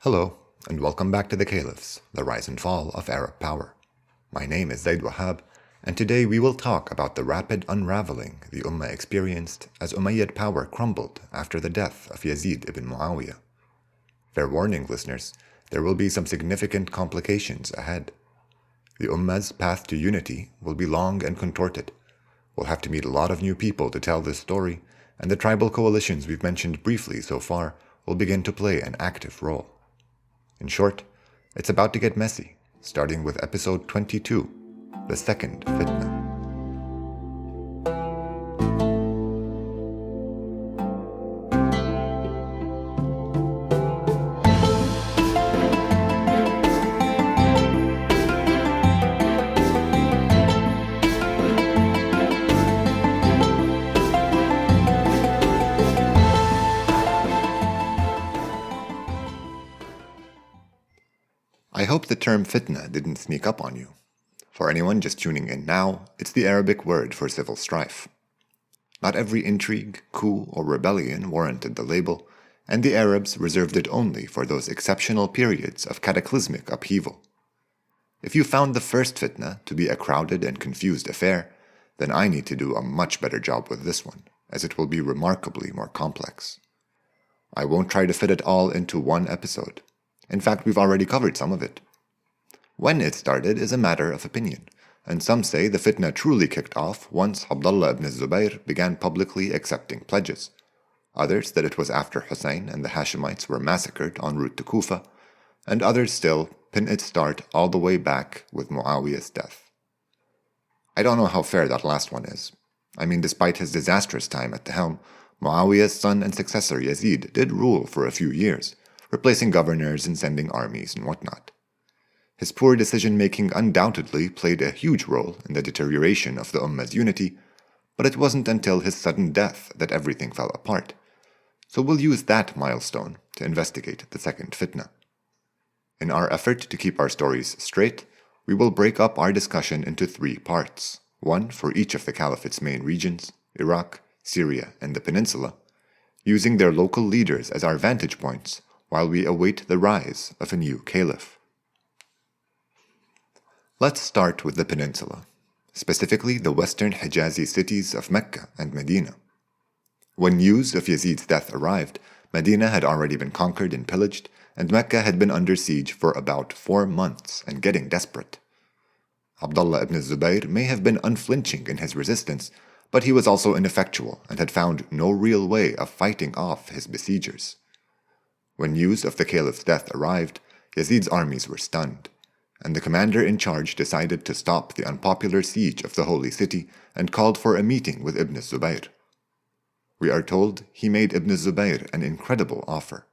Hello, and welcome back to the Caliphs, the rise and fall of Arab power. My name is Zaid Wahab, and today we will talk about the rapid unraveling the umma experienced as Umayyad power crumbled after the death of Yazid ibn Muawiyah. Fair warning, listeners, there will be some significant complications ahead. The ummah's path to unity will be long and contorted. We'll have to meet a lot of new people to tell this story, and the tribal coalitions we've mentioned briefly so far will begin to play an active role. In short, it's about to get messy, starting with episode 22, the second fitna. I hope the term fitna didn't sneak up on you. For anyone just tuning in now, it's the Arabic word for civil strife. Not every intrigue, coup, or rebellion warranted the label, and the Arabs reserved it only for those exceptional periods of cataclysmic upheaval. If you found the first fitna to be a crowded and confused affair, then I need to do a much better job with this one, as it will be remarkably more complex. I won't try to fit it all into one episode. In fact, we've already covered some of it. When it started is a matter of opinion, and some say the fitna truly kicked off once Abdullah ibn Zubayr began publicly accepting pledges. Others that it was after Hussein and the Hashemites were massacred en route to Kufa, and others still pin its start all the way back with Muawiyah's death. I don't know how fair that last one is. I mean, despite his disastrous time at the helm, Muawiyah's son and successor Yazid did rule for a few years, replacing governors and sending armies and whatnot. His poor decision-making undoubtedly played a huge role in the deterioration of the Ummah's unity, but it wasn't until his sudden death that everything fell apart. So we'll use that milestone to investigate the second fitna. In our effort to keep our stories straight, we will break up our discussion into 3 parts, one for each of the Caliphate's main regions, Iraq, Syria, and the Peninsula, using their local leaders as our vantage points while we await the rise of a new caliph. Let's start with the peninsula, specifically the western Hijazi cities of Mecca and Medina. When news of Yazid's death arrived, Medina had already been conquered and pillaged, and Mecca had been under siege for about 4 months and getting desperate. Abdullah ibn Zubayr may have been unflinching in his resistance, but he was also ineffectual and had found no real way of fighting off his besiegers. When news of the caliph's death arrived, Yazid's armies were stunned, and the commander in charge decided to stop the unpopular siege of the holy city and called for a meeting with Ibn Zubayr. We are told he made Ibn Zubayr an incredible offer.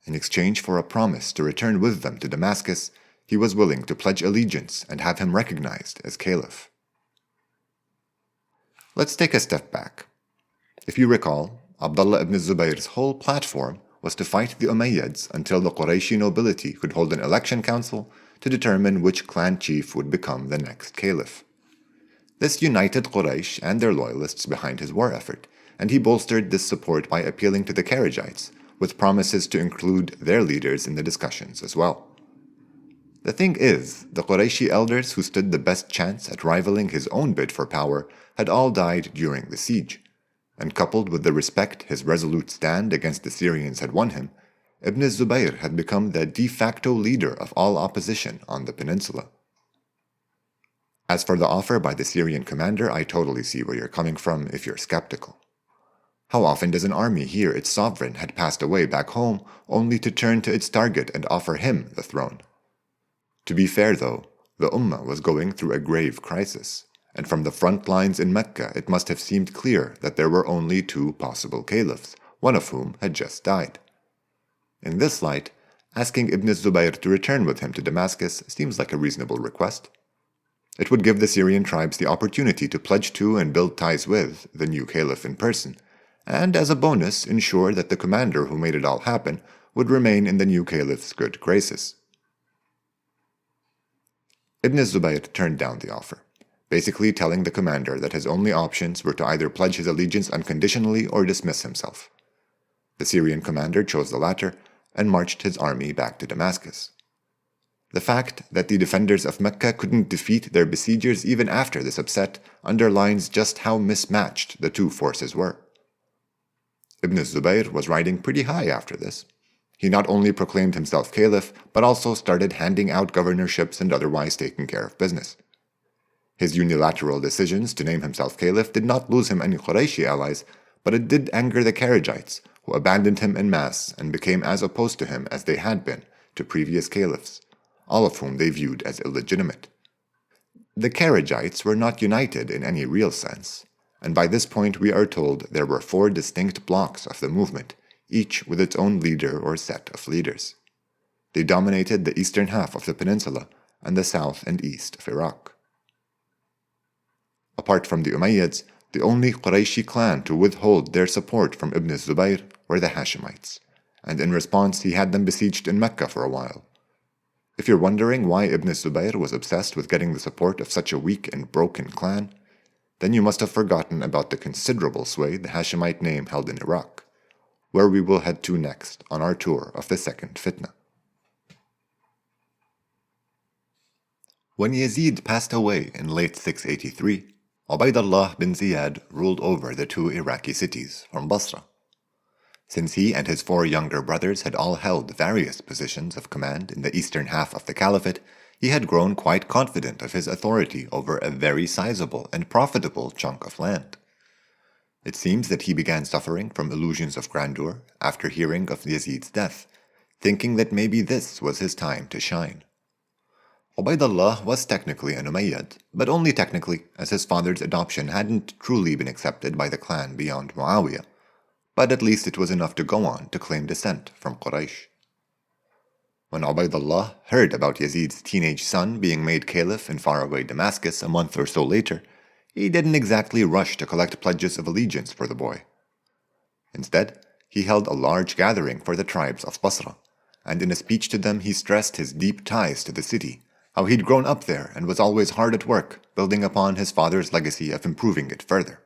In exchange for a promise to return with them to Damascus, he was willing to pledge allegiance and have him recognized as caliph. Let's take a step back. If you recall, Abdullah ibn Zubayr's whole platform was to fight the Umayyads until the Qurayshi nobility could hold an election council to determine which clan chief would become the next caliph. This united Quraysh and their loyalists behind his war effort, and he bolstered this support by appealing to the Kharijites, with promises to include their leaders in the discussions as well. The thing is, the Qurayshi elders who stood the best chance at rivaling his own bid for power had all died during the siege, and coupled with the respect his resolute stand against the Syrians had won him, Ibn Zubayr had become the de facto leader of all opposition on the peninsula. As for the offer by the Syrian commander, I totally see where you're coming from if you're skeptical. How often does an army hear its sovereign had passed away back home only to turn to its target and offer him the throne? To be fair though, the Ummah was going through a grave crisis, and from the front lines in Mecca it must have seemed clear that there were only 2 possible caliphs, one of whom had just died. In this light, asking Ibn Zubayr to return with him to Damascus seems like a reasonable request. It would give the Syrian tribes the opportunity to pledge to and build ties with the new caliph in person, and as a bonus ensure that the commander who made it all happen would remain in the new caliph's good graces. Ibn Zubayr turned down the offer, basically telling the commander that his only options were to either pledge his allegiance unconditionally or dismiss himself. The Syrian commander chose the latter, and marched his army back to Damascus. The fact that the defenders of Mecca couldn't defeat their besiegers even after this upset underlines just how mismatched the two forces were. Ibn Zubayr was riding pretty high after this. He not only proclaimed himself caliph, but also started handing out governorships and otherwise taking care of business. His unilateral decisions to name himself caliph did not lose him any Qurayshi allies, but it did anger the Kharijites, who abandoned him en masse and became as opposed to him as they had been to previous caliphs, all of whom they viewed as illegitimate. The Kharijites were not united in any real sense, and by this point we are told there were 4 distinct blocks of the movement, each with its own leader or set of leaders. They dominated the eastern half of the peninsula and the south and east of Iraq. Apart from the Umayyads, the only Qurayshi clan to withhold their support from Ibn Zubayr were the Hashemites, and in response he had them besieged in Mecca for a while. If you're wondering why Ibn Zubayr was obsessed with getting the support of such a weak and broken clan, then you must have forgotten about the considerable sway the Hashemite name held in Iraq, where we will head to next on our tour of the second fitna. When Yazid passed away in late 683, Ubaydullah bin Ziyad ruled over the 2 Iraqi cities from Basra. Since he and his 4 younger brothers had all held various positions of command in the eastern half of the caliphate, he had grown quite confident of his authority over a very sizable and profitable chunk of land. It seems that he began suffering from illusions of grandeur after hearing of Yazid's death, thinking that maybe this was his time to shine. Ubaydullah was technically an Umayyad, but only technically, as his father's adoption hadn't truly been accepted by the clan beyond Muawiyah, but at least it was enough to go on to claim descent from Quraysh. When Ubaydullah heard about Yazid's teenage son being made caliph in faraway Damascus a month or so later, he didn't exactly rush to collect pledges of allegiance for the boy. Instead, he held a large gathering for the tribes of Basra, and in a speech to them he stressed his deep ties to the city, how he'd grown up there and was always hard at work, building upon his father's legacy of improving it further.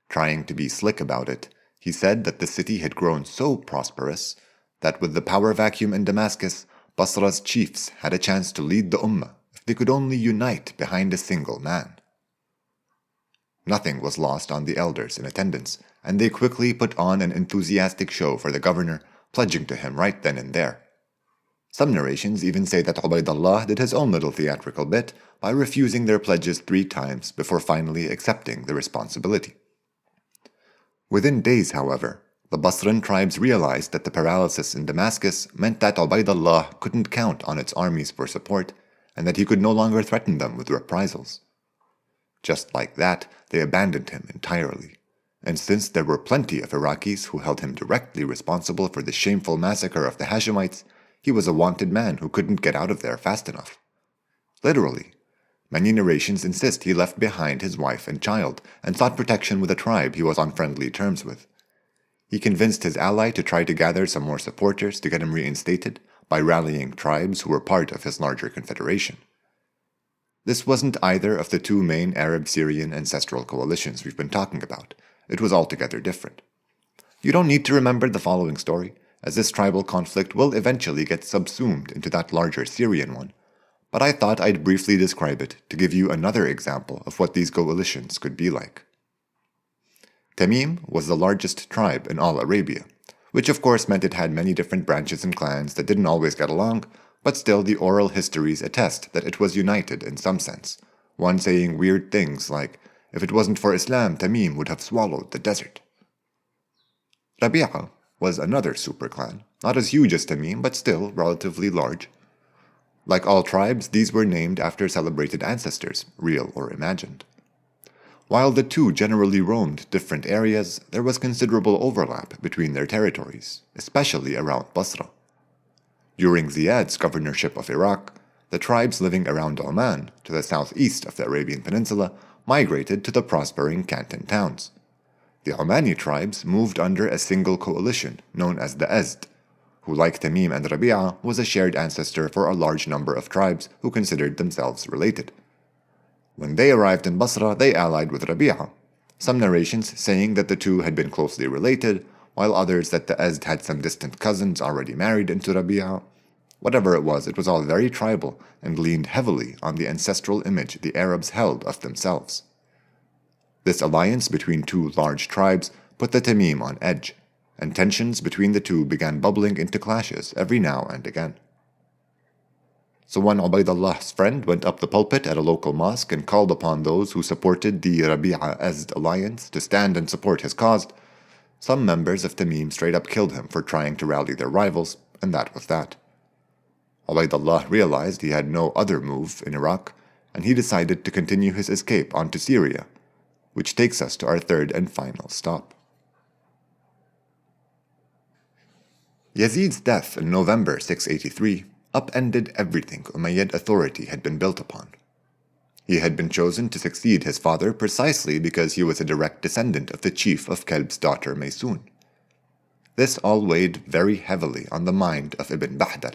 Trying to be slick about it, he said that the city had grown so prosperous that with the power vacuum in Damascus, Basra's chiefs had a chance to lead the umma if they could only unite behind a single man. Nothing was lost on the elders in attendance, and they quickly put on an enthusiastic show for the governor, pledging to him right then and there. Some narrations even say that Ubaydullah did his own little theatrical bit by refusing their pledges 3 times before finally accepting the responsibility. Within days, however, the Basran tribes realized that the paralysis in Damascus meant that Ubaydullah couldn't count on its armies for support, and that he could no longer threaten them with reprisals. Just like that, they abandoned him entirely, and since there were plenty of Iraqis who held him directly responsible for the shameful massacre of the Hashemites, he was a wanted man who couldn't get out of there fast enough. Literally. Many narrations insist he left behind his wife and child and sought protection with a tribe he was on friendly terms with. He convinced his ally to try to gather some more supporters to get him reinstated by rallying tribes who were part of his larger confederation. This wasn't either of the 2 main Arab-Syrian ancestral coalitions we've been talking about. It was altogether different. You don't need to remember the following story, as this tribal conflict will eventually get subsumed into that larger Syrian one, but I thought I'd briefly describe it to give you another example of what these coalitions could be like. Tamim was the largest tribe in all Arabia, which of course meant it had many different branches and clans that didn't always get along, but still the oral histories attest that it was united in some sense, one saying weird things like, if it wasn't for Islam, Tamim would have swallowed the desert. Rabi'a was another superclan, not as huge as Tamim, but still relatively large. Like all tribes, these were named after celebrated ancestors, real or imagined. While the 2 generally roamed different areas, there was considerable overlap between their territories, especially around Basra. During Ziyad's governorship of Iraq, the tribes living around Oman, to the southeast of the Arabian Peninsula, migrated to the prospering Canton towns. The Omani tribes moved under a single coalition known as the Azd, who like Tamim and Rabi'a was a shared ancestor for a large number of tribes who considered themselves related. When they arrived in Basra, they allied with Rabi'a, some narrations saying that the 2 had been closely related, while others that the Azd had some distant cousins already married into Rabi'a. Whatever it was all very tribal and leaned heavily on the ancestral image the Arabs held of themselves. This alliance between two large tribes put the Tamim on edge, and tensions between the two began bubbling into clashes every now and again. So when Ubaydullah's friend went up the pulpit at a local mosque and called upon those who supported the Rabi'a-Azd alliance to stand and support his cause, some members of Tamim straight up killed him for trying to rally their rivals, and that was that. Ubaydullah realized he had no other move in Iraq, and he decided to continue his escape onto Syria, which takes us to our third and final stop. Yazid's death in November 683 upended everything Umayyad authority had been built upon. He had been chosen to succeed his father precisely because he was a direct descendant of the chief of Kalb's daughter Maysun. This all weighed very heavily on the mind of Ibn Bahdal,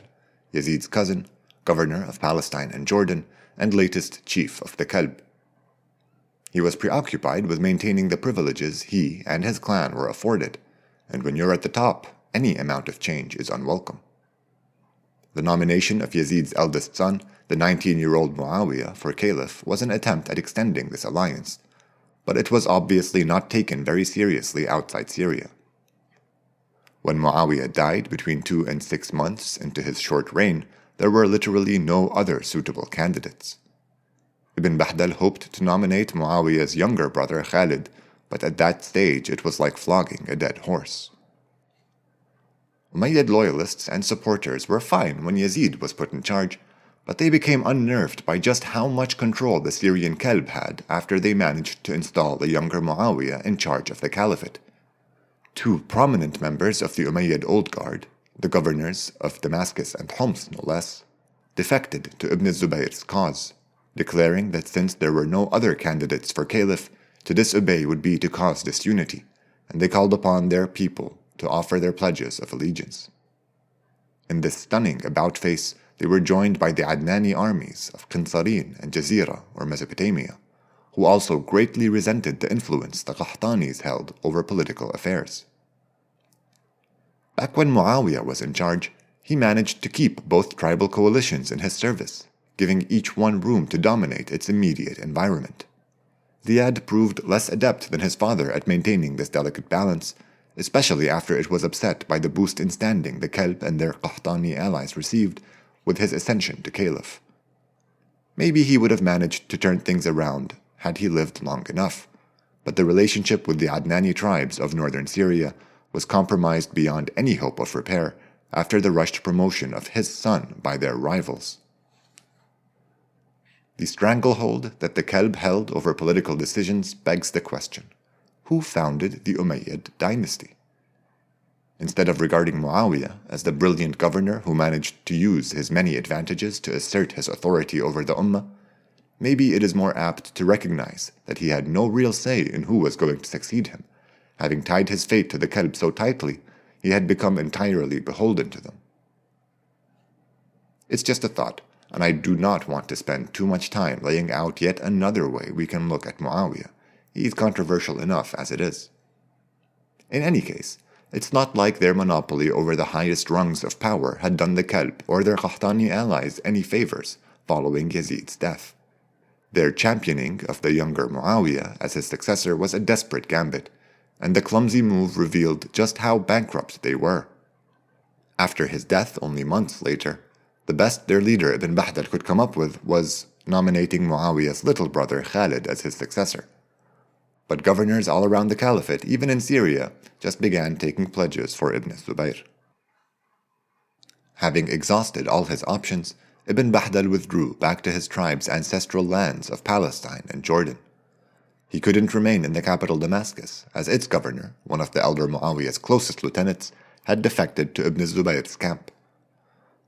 Yazid's cousin, governor of Palestine and Jordan, and latest chief of the Kalb. He was preoccupied with maintaining the privileges he and his clan were afforded, and when you're at the top, any amount of change is unwelcome. The nomination of Yazid's eldest son, the 19-year-old Muawiyah, for caliph was an attempt at extending this alliance, but it was obviously not taken very seriously outside Syria. When Muawiyah died between 2 and 6 months into his short reign, there were literally no other suitable candidates. Ibn Bahdal hoped to nominate Muawiyah's younger brother Khalid, but at that stage it was like flogging a dead horse. Umayyad loyalists and supporters were fine when Yazid was put in charge, but they became unnerved by just how much control the Syrian Kalb had after they managed to install the younger Muawiyah in charge of the caliphate. Two prominent members of the Umayyad Old Guard, the governors of Damascus and Homs no less, defected to Ibn Zubayr's cause, declaring that since there were no other candidates for caliph, to disobey would be to cause disunity, and they called upon their people to offer their pledges of allegiance. In this stunning about-face, they were joined by the Adnani armies of Qinsarin and Jazira, or Mesopotamia, who also greatly resented the influence the Qahtanis held over political affairs. Back when Muawiyah was in charge, he managed to keep both tribal coalitions in his service, giving each one room to dominate its immediate environment. Ziyad proved less adept than his father at maintaining this delicate balance, especially after it was upset by the boost in standing the Kalb and their Qahtani allies received with his ascension to caliph. Maybe he would have managed to turn things around had he lived long enough, but the relationship with the Adnani tribes of northern Syria was compromised beyond any hope of repair after the rushed promotion of his son by their rivals. The stranglehold that the Kalb held over political decisions begs the question: who founded the Umayyad dynasty? Instead of regarding Muawiyah as the brilliant governor who managed to use his many advantages to assert his authority over the ummah, maybe it is more apt to recognize that he had no real say in who was going to succeed him. Having tied his fate to the Kalb so tightly, he had become entirely beholden to them. It's just a thought, and I do not want to spend too much time laying out yet another way we can look at Muawiyah. He's controversial enough as it is. In any case, it's not like their monopoly over the highest rungs of power had done the Kalb or their Qahtani allies any favors following Yazid's death. Their championing of the younger Muawiyah as his successor was a desperate gambit, and the clumsy move revealed just how bankrupt they were. After his death only months later, the best their leader Ibn Bahdal could come up with was nominating Muawiyah's little brother Khalid as his successor. But governors all around the caliphate, even in Syria, just began taking pledges for Ibn Zubayr. Having exhausted all his options, Ibn Bahdal withdrew back to his tribe's ancestral lands of Palestine and Jordan. He couldn't remain in the capital Damascus, as its governor, one of the elder Muawiyah's closest lieutenants, had defected to Ibn Zubayr's camp.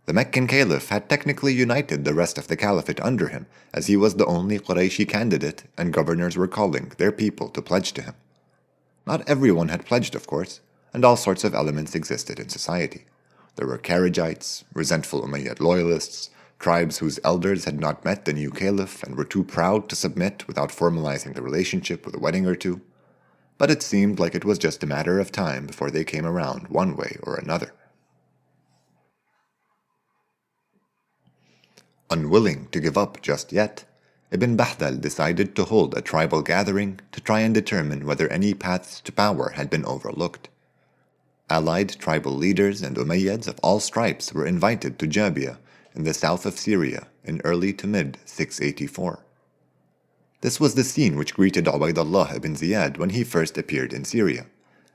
The Meccan caliph had technically united the rest of the caliphate under him, as he was the only Qurayshi candidate, and governors were calling their people to pledge to him. Not everyone had pledged, of course, and all sorts of elements existed in society. There were Kharijites, resentful Umayyad loyalists, tribes whose elders had not met the new caliph and were too proud to submit without formalizing the relationship with a wedding or two. but it seemed like it was just a matter of time before they came around one way or another. Unwilling to give up just yet, Ibn Bahdal decided to hold a tribal gathering to try and determine whether any paths to power had been overlooked. Allied tribal leaders and Umayyads of all stripes were invited to Jabia in the south of Syria in early to mid-684. This was the scene which greeted Ubaydullah ibn Ziyad when he first appeared in Syria,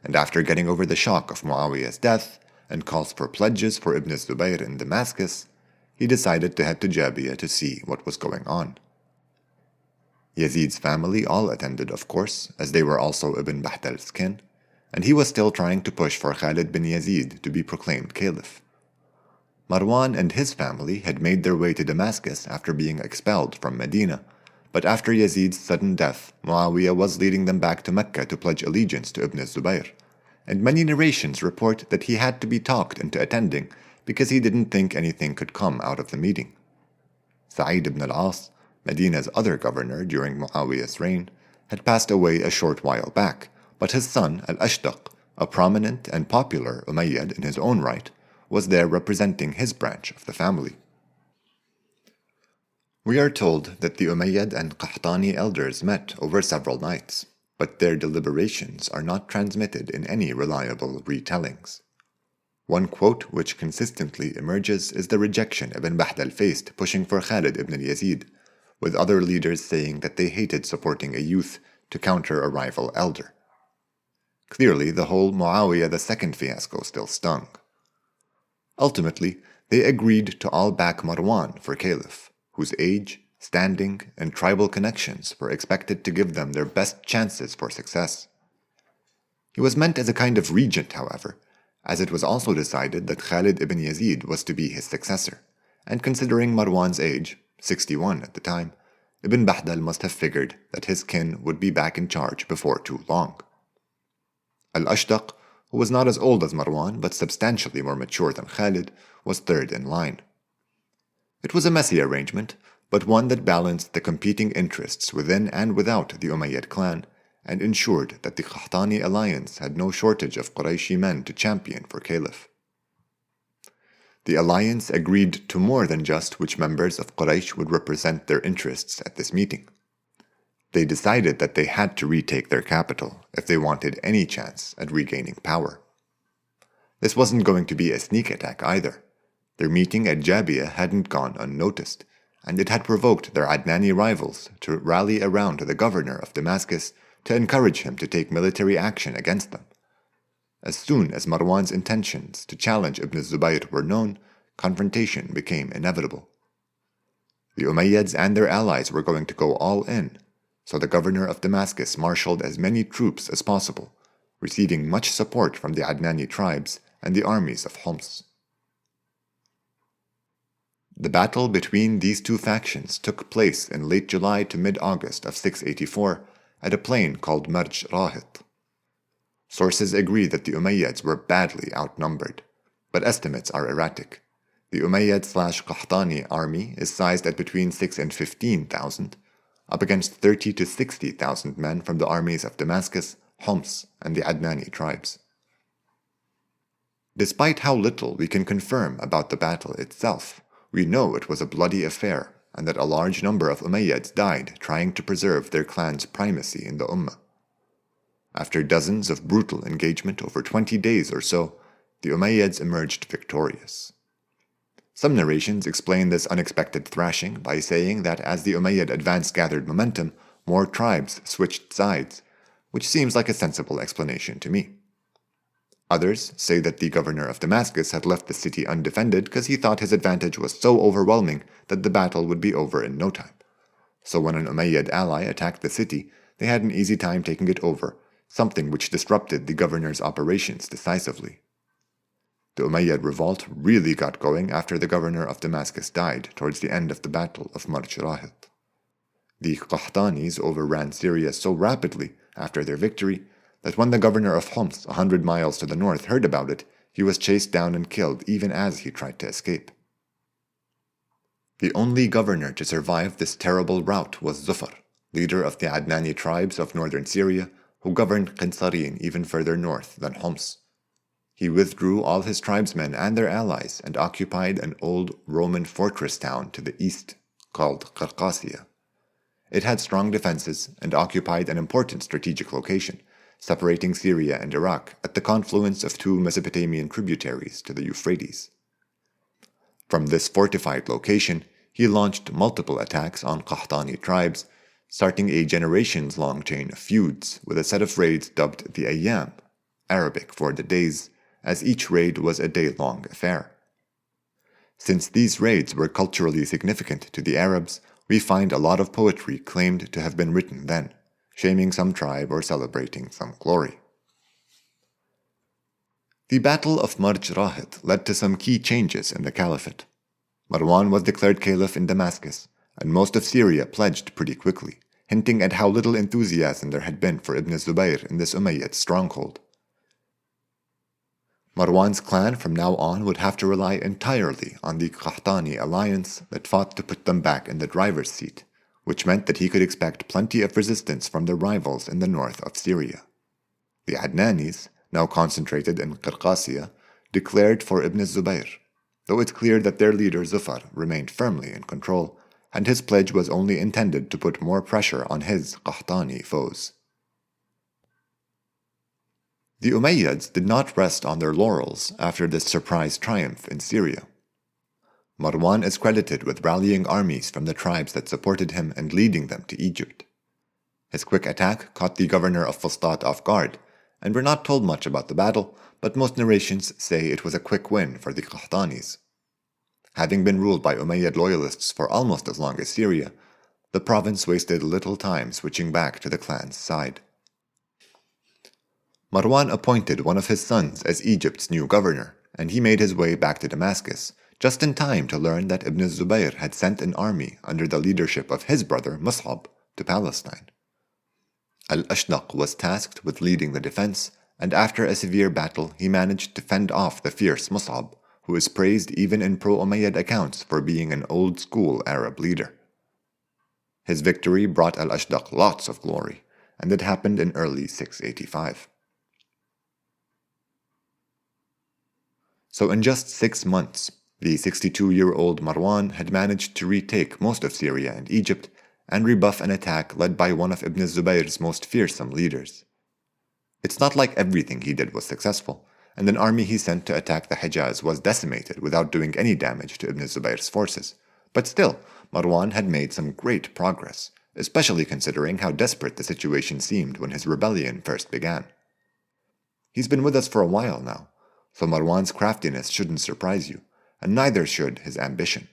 and after getting over the shock of Muawiyah's death and calls for pledges for Ibn Zubayr in Damascus, he decided to head to Jabia to see what was going on. Yazid's family all attended, of course, as they were also Ibn Bahdal's kin, and he was still trying to push for Khalid bin Yazid to be proclaimed caliph. Marwan and his family had made their way to Damascus after being expelled from Medina, but after Yazid's sudden death, Muawiyah was leading them back to Mecca to pledge allegiance to Ibn Zubayr, and many narrations report that he had to be talked into attending because he didn't think anything could come out of the meeting. Sa'id ibn al-As, Medina's other governor during Muawiyah's reign, had passed away a short while back, but his son al-Ashdaq, a prominent and popular Umayyad in his own right, was there representing his branch of the family. We are told that the Umayyad and Qahtani elders met over several nights, but their deliberations are not transmitted in any reliable retellings. One quote which consistently emerges is the rejection Ibn Bahdal faced pushing for Khalid ibn Yazid, with other leaders saying that they hated supporting a youth to counter a rival elder. Clearly, the whole Muawiyah II fiasco still stung. Ultimately, they agreed to all back Marwan for caliph, whose age, standing, and tribal connections were expected to give them their best chances for success. He was meant as a kind of regent, however, as it was also decided that Khalid ibn Yazid was to be his successor, and considering Marwan's age, 61 at the time, Ibn Bahdal must have figured that his kin would be back in charge before too long. Al-Ashdaq, who was not as old as Marwan but substantially more mature than Khalid, was third in line. It was a messy arrangement, but one that balanced the competing interests within and without the Umayyad clan, and ensured that the Qahtani alliance had no shortage of Qurayshi men to champion for caliph. The alliance agreed to more than just which members of Quraysh would represent their interests at this meeting. They decided that they had to retake their capital if they wanted any chance at regaining power. This wasn't going to be a sneak attack either. Their meeting at Jabia hadn't gone unnoticed, and it had provoked their Adnani rivals to rally around the governor of Damascus to encourage him to take military action against them. As soon as Marwan's intentions to challenge Ibn Zubayr were known, confrontation became inevitable. The Umayyads and their allies were going to go all in, so the governor of Damascus marshaled as many troops as possible, receiving much support from the Adnani tribes and the armies of Homs. The battle between these two factions took place in late July to mid-August of 684 at a plain called Marj Rahit. Sources agree that the Umayyads were badly outnumbered, but estimates are erratic. The Umayyad/Qahtani army is sized at between 6 and 15,000, up against 30 to 60,000 men from the armies of Damascus, Homs, and the Adnani tribes. Despite how little we can confirm about the battle itself, we know it was a bloody affair and that a large number of Umayyads died trying to preserve their clan's primacy in the umma. After dozens of brutal engagement over 20 days or so, the Umayyads emerged victorious. Some narrations explain this unexpected thrashing by saying that as the Umayyad advance gathered momentum, more tribes switched sides, which seems like a sensible explanation to me. Others say that the governor of Damascus had left the city undefended because he thought his advantage was so overwhelming that the battle would be over in no time. So when an Umayyad ally attacked the city, they had an easy time taking it over, something which disrupted the governor's operations decisively. The Umayyad revolt really got going after the governor of Damascus died towards the end of the Battle of Marj Rahit. The Qahtanis overran Syria so rapidly after their victory that when the governor of Homs, 100 miles to the north, heard about it, he was chased down and killed even as he tried to escape. The only governor to survive this terrible rout was Zufar, leader of the Adnani tribes of northern Syria, who governed Qinsarin even further north than Homs. He withdrew all his tribesmen and their allies and occupied an old Roman fortress town to the east called Coalesce. It had strong defenses and occupied an important strategic location, separating Syria and Iraq at the confluence of two Mesopotamian tributaries to the Euphrates. From this fortified location, he launched multiple attacks on Qahtani tribes, starting a generations-long chain of feuds with a set of raids dubbed the Ayyam, Arabic for the days, as each raid was a day-long affair. Since these raids were culturally significant to the Arabs, we find a lot of poetry claimed to have been written then, shaming some tribe or celebrating some glory. The Battle of Marj Rahid led to some key changes in the caliphate. Marwan was declared caliph in Damascus, and most of Syria pledged pretty quickly, hinting at how little enthusiasm there had been for Ibn Zubayr in this Umayyad stronghold. Marwan's clan from now on would have to rely entirely on the Qahtani alliance that fought to put them back in the driver's seat, which meant that he could expect plenty of resistance from their rivals in the north of Syria. The Adnanis, now concentrated in Qirqasiya, declared for Ibn Zubayr, though it's clear that their leader Zufar remained firmly in control, and his pledge was only intended to put more pressure on his Qahtani foes. The Umayyads did not rest on their laurels after this surprise triumph in Syria. Marwan is credited with rallying armies from the tribes that supported him and leading them to Egypt. His quick attack caught the governor of Fustat off guard, and we're not told much about the battle, but most narrations say it was a quick win for the Qahtanis. Having been ruled by Umayyad loyalists for almost as long as Syria, the province wasted little time switching back to the clan's side. Marwan appointed one of his sons as Egypt's new governor, and he made his way back to Damascus, just in time to learn that Ibn Zubayr had sent an army under the leadership of his brother Mus'ab to Palestine. Al-Ashdaq was tasked with leading the defense, and after a severe battle he managed to fend off the fierce Mus'ab, who is praised even in pro-Umayyad accounts for being an old-school Arab leader. His victory brought Al-Ashdaq lots of glory, and it happened in early 685. So in just 6 months, the 62-year-old Marwan had managed to retake most of Syria and Egypt and rebuff an attack led by one of Ibn Zubayr's most fearsome leaders. It's not like everything he did was successful, and an army he sent to attack the Hijaz was decimated without doing any damage to Ibn Zubayr's forces. But still, Marwan had made some great progress, especially considering how desperate the situation seemed when his rebellion first began. He's been with us for a while now, so Marwan's craftiness shouldn't surprise you, and neither should his ambition.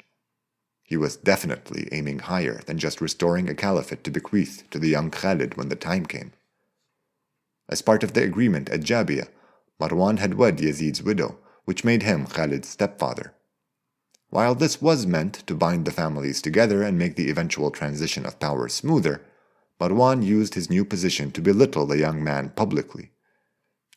He was definitely aiming higher than just restoring a caliphate to bequeath to the young Khalid when the time came. As part of the agreement at Jabiyah, Marwan had wed Yazid's widow, which made him Khalid's stepfather. While this was meant to bind the families together and make the eventual transition of power smoother, Marwan used his new position to belittle the young man publicly.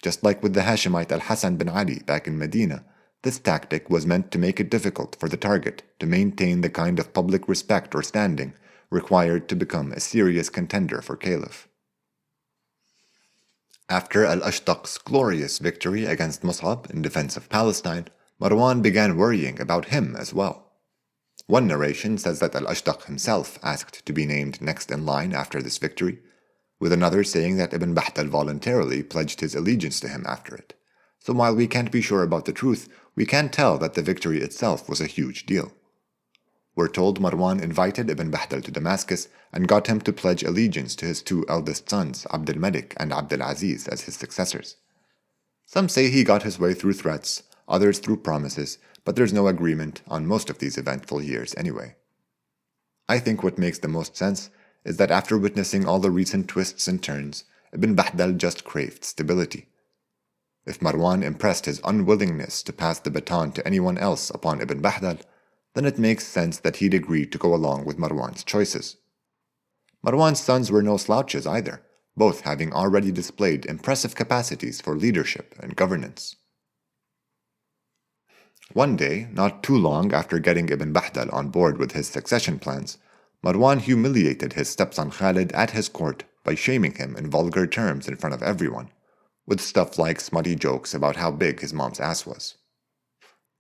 Just like with the Hashemite Al-Hasan bin Ali back in Medina, this tactic was meant to make it difficult for the target to maintain the kind of public respect or standing required to become a serious contender for caliph. After Al-Ashdaq's glorious victory against Mus'ab in defense of Palestine, Marwan began worrying about him as well. One narration says that Al-Ashdaq himself asked to be named next in line after this victory, with another saying that Ibn Bahtal voluntarily pledged his allegiance to him after it. So while we can't be sure about the truth, we can tell that the victory itself was a huge deal. We're told Marwan invited Ibn Bahtal to Damascus and got him to pledge allegiance to his two eldest sons, Abd al-Malik and Abd al-Aziz, as his successors. Some say he got his way through threats, others through promises, but there's no agreement on most of these eventful years anyway. I think what makes the most sense is that after witnessing all the recent twists and turns, Ibn Bahtal just craved stability. If Marwan impressed his unwillingness to pass the baton to anyone else upon Ibn Bahtal, then it makes sense that he'd agree to go along with Marwan's choices. Marwan's sons were no slouches either, both having already displayed impressive capacities for leadership and governance. One day, not too long after getting Ibn Bahtal on board with his succession plans, Marwan humiliated his stepson Khalid at his court by shaming him in vulgar terms in front of everyone, with stuff like smutty jokes about how big his mom's ass was.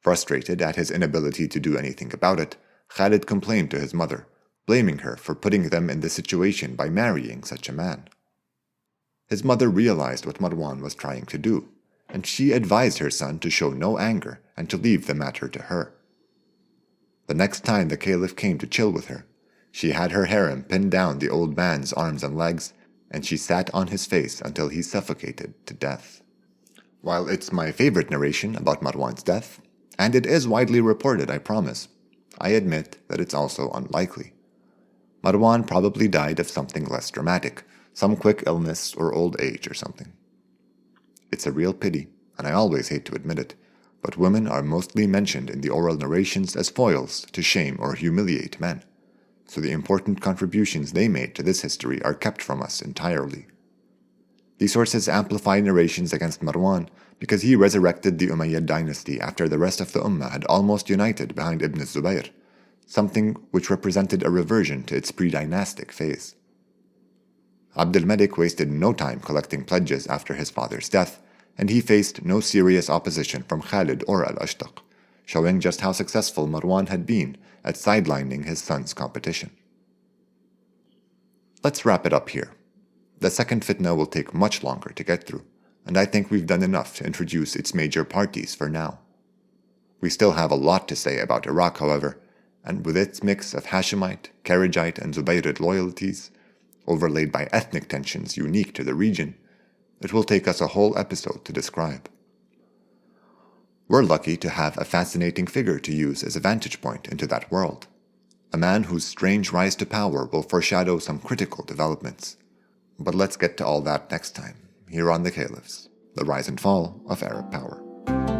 Frustrated at his inability to do anything about it, Khalid complained to his mother, blaming her for putting them in this situation by marrying such a man. His mother realized what Marwan was trying to do, and she advised her son to show no anger and to leave the matter to her. The next time the caliph came to chill with her, she had her harem pin down the old man's arms and legs, and she sat on his face until he suffocated to death. While it's my favorite narration about Marwan's death, and it is widely reported, I promise, I admit that it's also unlikely. Marwan probably died of something less dramatic, some quick illness or old age or something. It's a real pity, and I always hate to admit it, but women are mostly mentioned in the oral narrations as foils to shame or humiliate men, so the important contributions they made to this history are kept from us entirely. These sources amplify narrations against Marwan because he resurrected the Umayyad dynasty after the rest of the Ummah had almost united behind Ibn Zubayr, something which represented a reversion to its pre-dynastic phase. Abd al-Malik wasted no time collecting pledges after his father's death, and he faced no serious opposition from Khalid or al-Ashtaq, showing just how successful Marwan had been at sidelining his son's competition. Let's wrap it up here. The second fitna will take much longer to get through, and I think we've done enough to introduce its major parties for now. We still have a lot to say about Iraq, however, and with its mix of Hashemite, Kharijite, and Zubayrid loyalties, overlaid by ethnic tensions unique to the region, it will take us a whole episode to describe. We're lucky to have a fascinating figure to use as a vantage point into that world, a man whose strange rise to power will foreshadow some critical developments. But let's get to all that next time, here on The Caliphs, the rise and fall of Arab power.